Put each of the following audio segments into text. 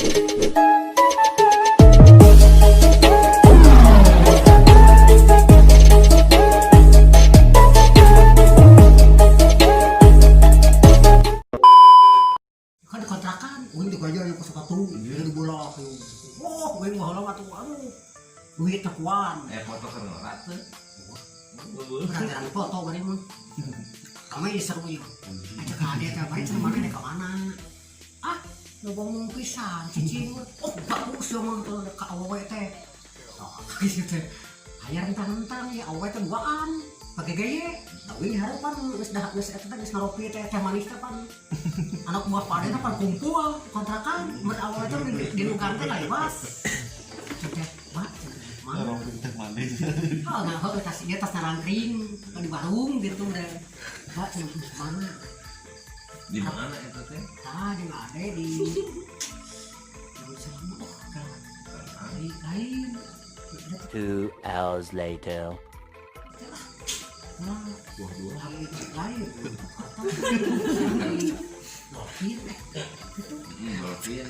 Kan kontrakan, di kerja yang sepatu, di bola aku. Oh, gue mau halang atuh, aduh, duit tekuan. Foto kerengat tuh. Berantaran foto gak mah. Kami seru ya. Ajak ke adik teh baik sama mana ke mana. Ah, lu ngomong pisan cicing. Oh, bagus ya mah ke awewe teh. Gitu teh. Hayar entang-entang ya awewe teh duaan. Pakai gaya. Tapi harapan geus eta teh geus ngaropi teh manis teh pan. Anak buah padena pan kumpul kontrakan mun awewe teh di lukang teh lawas. Teh, Mak. Ngaropi teh manis. Oh, nah, tas dia tas narangkring di warung gitu udah. Pak, mana? Di mana itu teh? Ah, di mana di sama lain. 2 hours later. Nah, Buah-buah. lain. Lokin, itu Dolphin.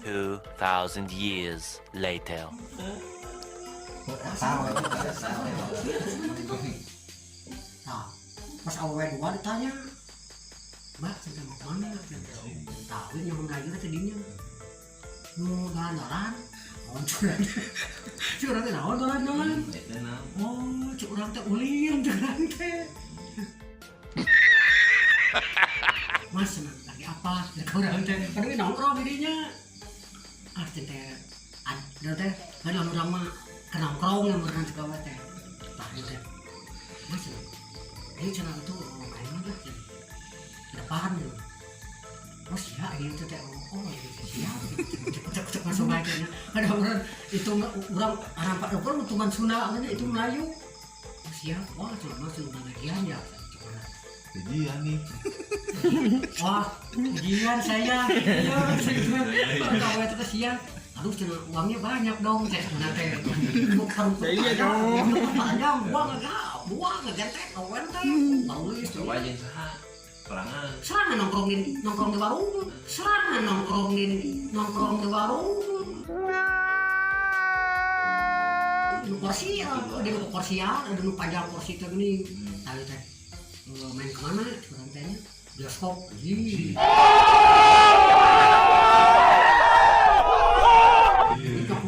2,000 years later. Nah, pas awewe dua ditanya, Mbak, sampai mau kemana? Tahu yang Melayu tadinya. Mau jalan-jalan, curang teh naon jalan-jalan. Itu nah. Oh, curang teh ulin curang teh. Mas, lagi apa? Curang teh, aduh nongkrong jadinya. Ah, teh, ada teh, kan lama-lama kenongkrong yang berenang segala teh. Tah, teh, Mas, ini channel itu kayaknya lah di depan gitu. Mas ya gitu teh, oh ya cek masuk lagi nya. Ada orang itu orang Pak Dokter tuman Sunda itu Melayu. Mas ya, wah cuma masuk bagian ya. Gajian nih. Wah, gajian saya. Iya, kalau itu siang. Aduh, uangnya banyak dong, saya sebenarnya. Iya dong. Panjang, buang ngegentek, kawan teh. Bagus. Coba aja saha. Perangan. Serangan nongkrong di warung. Serangan nongkrong di warung. Di kursi ya, di kursi ya, ada nu panjang kursi teh gini. Tadi teh main kemana? Kurang tehnya bioskop.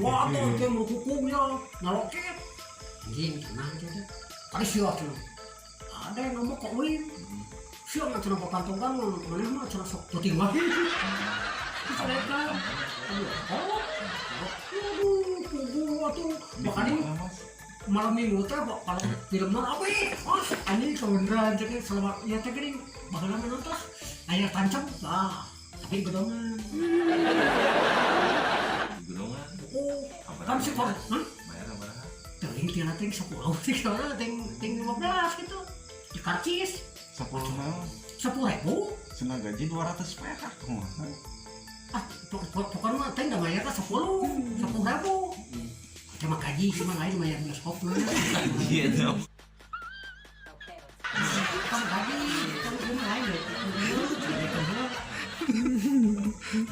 Wah, tuh kayak mau hukumnya, naloket. Anjing, tenang aja deh. Tadi siapa tuh? Ada yang ngomong kok win. Siapa nggak cenah kantongan, mana mah cenah sok puting lagi. Mereka, kubu tuh, makanya malam minggu teh kalau filmnya apa ya? Oh, anjing kebeneran jadi selamat ya teh gini, bakalan nonton. Ayah tancap, lah, tapi gedongan. Gunungan. Oh, kan sih kok, Bayar berapa? Tinggal 10 sih soalnya tinggal 15 gitu di karcis 10 mah 10.000. cenah gaji 200 perak kumaha. Ah, bukan mah teh nggak bayar 10.000. Cuma gaji cuma lain bayar bioskop mah. Iya dong. Kan gaji kan cuma lain deh.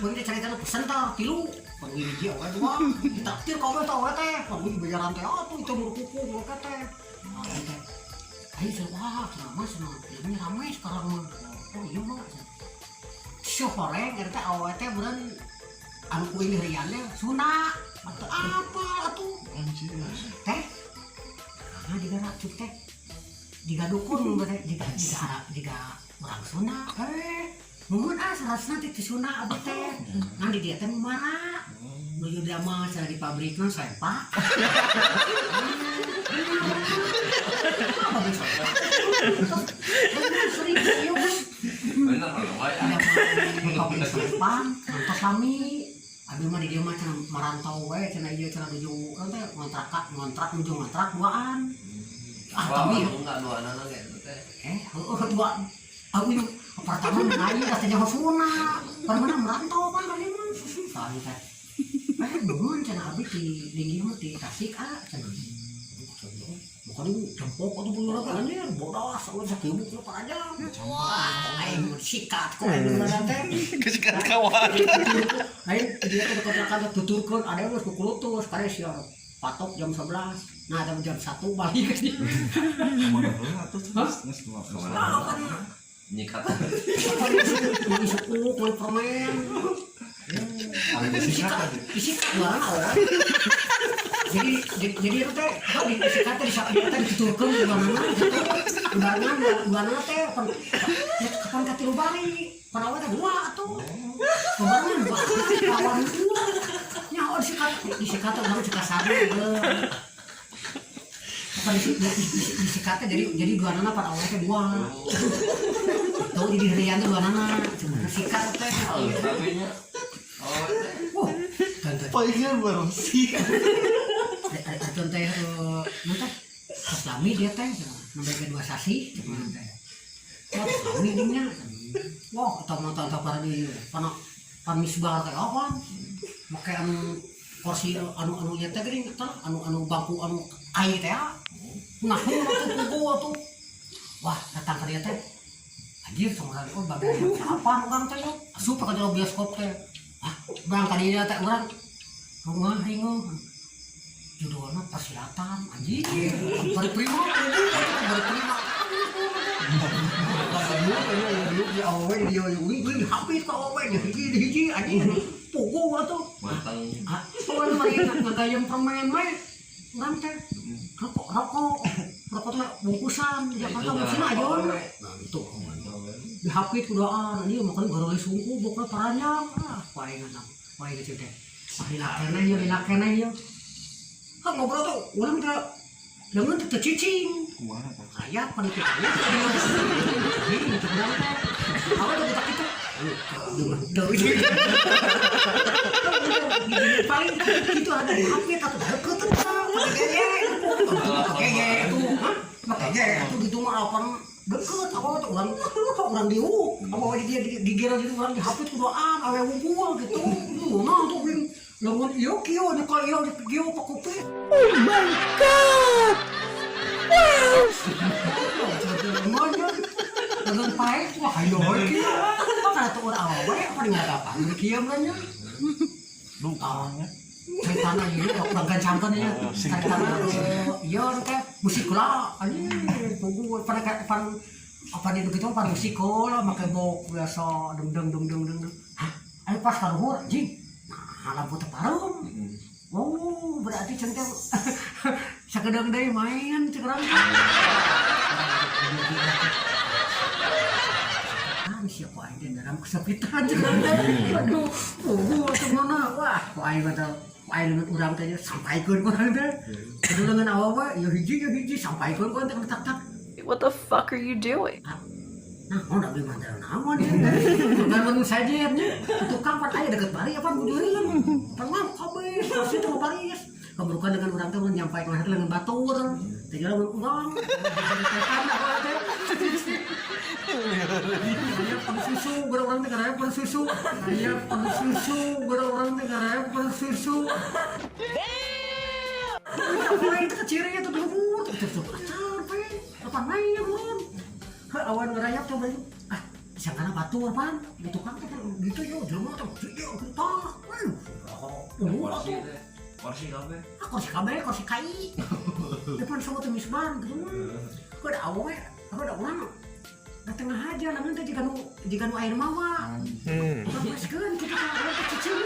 Mungkin cerita pesan tah tilu. Pagi dia awal dua, ditraktir kau tahu teh, pagi bayaran teh tuh itu berkuku mereka teh. Ayo coba, sama ini ramai sekarang mah. Oh iya mah. Syoforeng, kita awal teh beran, anu kuing hariannya Sunda, atau apa tuh? Anjir. Teh, nah digarak cuk teh, digadukun berarti diga orang Sunda. Mungkin serasna ti Sunda abdi teh, nanti dia teh marah. Menuju dia mah cara di pabriknya sempak. Apa bisa? Sering serius. Bener kalau Ada pabrik sempak, ngantos kami. Abi mah di dia mah cenah marantau we, cenah ieu cenah nuju kan teh ngontrak nuju ngontrak duaan. Ah kami enggak dua anak gitu teh. Dua. Aku pertama nanya katanya Sunda. Pernah merantau kan kali mah. Tadi teh. Nuhun cenah abdi di mah di Tasik cenah. Kan jempok atau punya apa anjir, bodas, awal sakibuk lu panjang. Wah, aing sikat kok aing mana teh. Kesikat kawan. Aing dia ke kontrakan tuturkeun ada geus kukulutus kare sia patok jam 11. Nah, jam 1 balik ke sini. Kemana heula atuh geus Kemana? Nyikat. Ini suku kulit permen. Ada disikat aja. Disikat barang awal. Jadi itu teh di disikat teh teh dituturkeun di mana teh kapan katilu bari. Panawa teh dua atuh. Kemarin dua lawan dua. Nyaho disikat teh harus dikasari geuh. Apa disikatnya jadi dua nana pada awalnya dua tuh jadi harian tuh dua nana cuma sikat teh Palingan baru sih. ada teh nanti Islami dia teh memberikan dua sasi cuma teh wah Islami dia wah atau pada di misbar teh apa pakai kursi anu-anunya teh gini anu bangku anu ai teh nah tuh tuh wah datang ke dia teh anjir sama kali bagian apa orang teh asup ke dalam bioskop teh bang kadinya teh urang rumah ringo judulnya persilatan anjir bari prima di awe dia wih habis ke awe hiji anjir pugu atuh Matang. Pokoknya mari ngagayam permen we ngantek rokok teh bungkusan di Jakarta bungkusan aja nah itu dihapit kudaan anjir makanya garoli sungku bokna paranjang palingan gitu teh dilakena ya kan ngobrol tuh urang teh jangan teh cicing Kumaha tah? aya panitia ini itu urang teh awal teh tak itu paling itu ada di HP atau deket pakai gaya itu gitu mah apa deket apa tuh orang diuk apa dia digira gitu orang di HP kudoan awe wungkul gitu nah tuh wing lamun iyo kio nyekal iyo kio pak kopi oh my god wow dengan pahit wah ayo kio karena tuh orang awal apa dengar apa kio belanja Lupa ceritanya ini orang gancangkan ya ceritanya iya kayak musikula aja buku pada apa di begitu pada musikula pakai bok biasa deng hah ayo pas kaluhur jing nah lampu teparum oh berarti centang sakedeng deui main cekerang siapa aja dalam kesepitan cekerang aduh kemana wah kok aing betul aing urang teh sampaikeun urang teh kudu dengan awewe ya hiji sampaikeun ku teh tak What the fuck are you doing? nah udah beli mantel naon dengan menu saja tukang pan aya deket bari apa bujurin pernah kabeh pasti teh baris keburukan dengan urang teh menyampaikan hati dengan batur teh jalan urang susu orang teh karaya pan susu aya pan susu orang teh karaya pan susu apa itu cirinya tuh dulu tuh acar apa main belum awan ngerayap coba sangkana batu apaan di tukang teh gitu yo jelema teh yo kita kursi kai depan sama tuh misbar gitu mah ada awe ada orang di tengah aja namun teh jika nu air mawa teruskeun kita ada cicing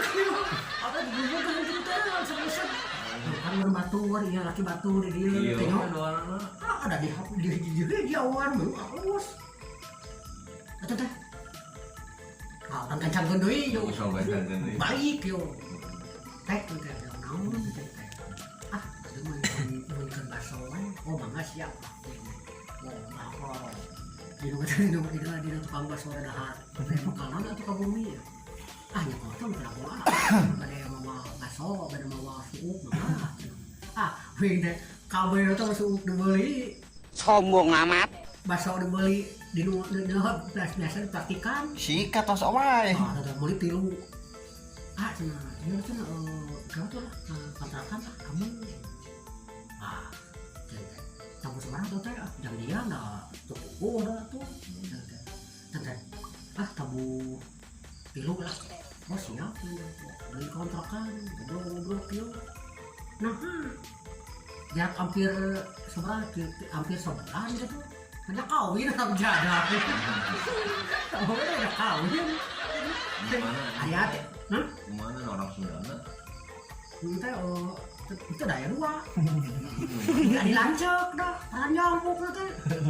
ada di gubuk kan kita sebesar kan berbatur ya laki batu di dia tengok ada di di awan halus eta teh orang kencangkeun deui yo baik yo teh teh naon teh tadi mah baso oh mangga siap oh di tukang baso dahar makanan atau ke bumi ya nya kota bukan aku ada yang mau baso ada mau suuk wing deh kabel itu suuk dibeli Sombong amat. baso dibeli di biasa dipraktikan sikat tos omai. ada beli tilu cina ini cina kamu tuh kontrakan kamu lampu semarang tuh teh jam dia nggak tuh udah tuh teh tabu pilu lah oh siap beli kontrakan ngobrol pilu nah jarak hampir sebulan gitu ada kawin atau jaga oh ada kawin ayat Gimana orang Sunda? itu daya dua nggak dilancok dah peran nyamuk itu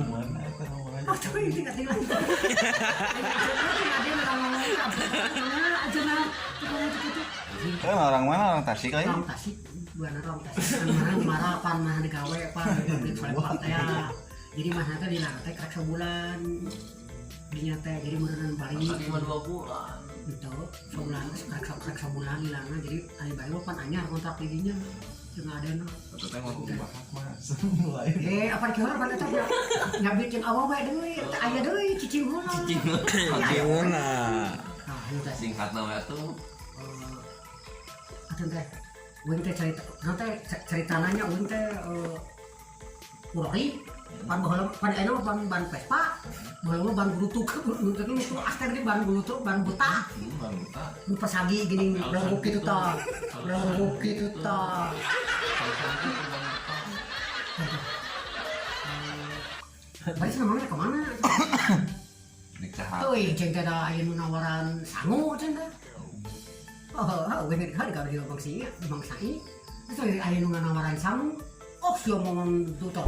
Mana itu namanya? oh tapi ini nggak dilancok aja nah Kan orang mana orang Tasik kali? orang Tasik bukan orang Tasik marah pan mah digawe pan gitu ya jadi mah nanti di lantai kerek sebulan dinya teh jadi beneran paling Cuma 2 bulan. gitu sebulan sebulan hilangnya jadi hari baru pan anyar kontrak didinya cuma ada no Satu teh mau Bakat mas. Mulai. apa dikira pada teh nggak bikin awal bae deui aya deui cicing heula Gimana? nah itu teh singkat nama tuh atuh teh uing teh cerita nanya uing teh urori ban baheula pan aya ban Vespa baheula ban gulutuk itu aster di ban gulutuk ban buta baru tak. nu pasagi gini blogok gitu tah Baris namanya kemana? Dik cahat. Tuh, ceng teh da aya nu nawaran sangu ceng teh. Oh, bener hari ka di bang sai. Itu aya nu nawaran sangu. Oh, sio ngomong tuh toh.